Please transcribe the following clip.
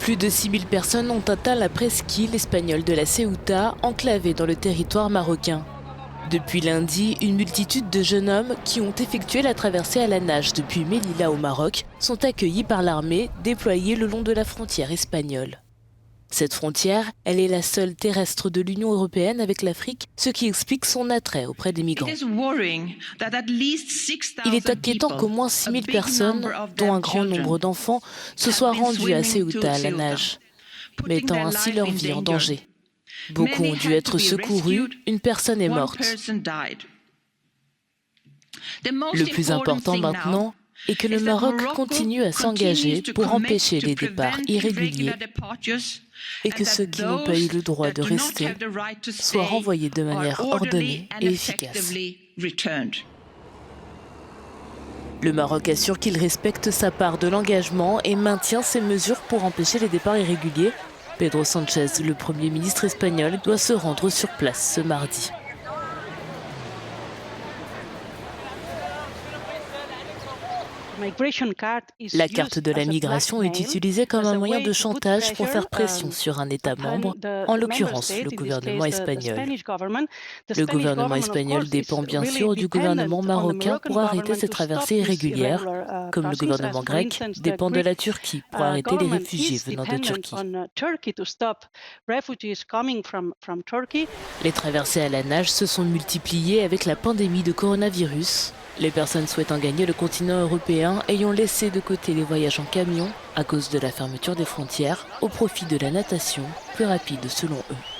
Plus de 6000 personnes ont atteint la presqu'île espagnole de la Ceuta, enclavée dans le territoire marocain. Depuis lundi, une multitude de jeunes hommes qui ont effectué la traversée à la nage depuis Melilla au Maroc sont accueillis par l'armée déployée le long de la frontière espagnole. Cette frontière, elle est la seule terrestre de l'Union européenne avec l'Afrique, ce qui explique son attrait auprès des migrants. Il est inquiétant qu'au moins 6000 personnes, dont un grand nombre d'enfants, se soient rendues à Ceuta à la nage, mettant ainsi leur vie en danger. Beaucoup ont dû être secourus, une personne est morte. Le plus important maintenant est que le Maroc continue à s'engager pour empêcher les départs irréguliers et que ceux qui n'ont pas eu le droit de rester soient renvoyés de manière ordonnée et efficace. Le Maroc assure qu'il respecte sa part de l'engagement et maintient ses mesures pour empêcher les départs irréguliers. Pedro Sánchez, le Premier ministre espagnol, doit se rendre sur place ce mardi. La carte de la migration est utilisée comme un moyen de chantage pour faire pression sur un État membre, en l'occurrence le gouvernement espagnol. Le gouvernement espagnol dépend bien sûr du gouvernement marocain pour arrêter ces traversées irrégulières, comme le gouvernement grec dépend de la Turquie pour arrêter les réfugiés venant de Turquie. Les traversées à la nage se sont multipliées avec la pandémie de coronavirus. Les personnes souhaitant gagner le continent européen ayant laissé de côté les voyages en camion à cause de la fermeture des frontières au profit de la natation, plus rapide selon eux.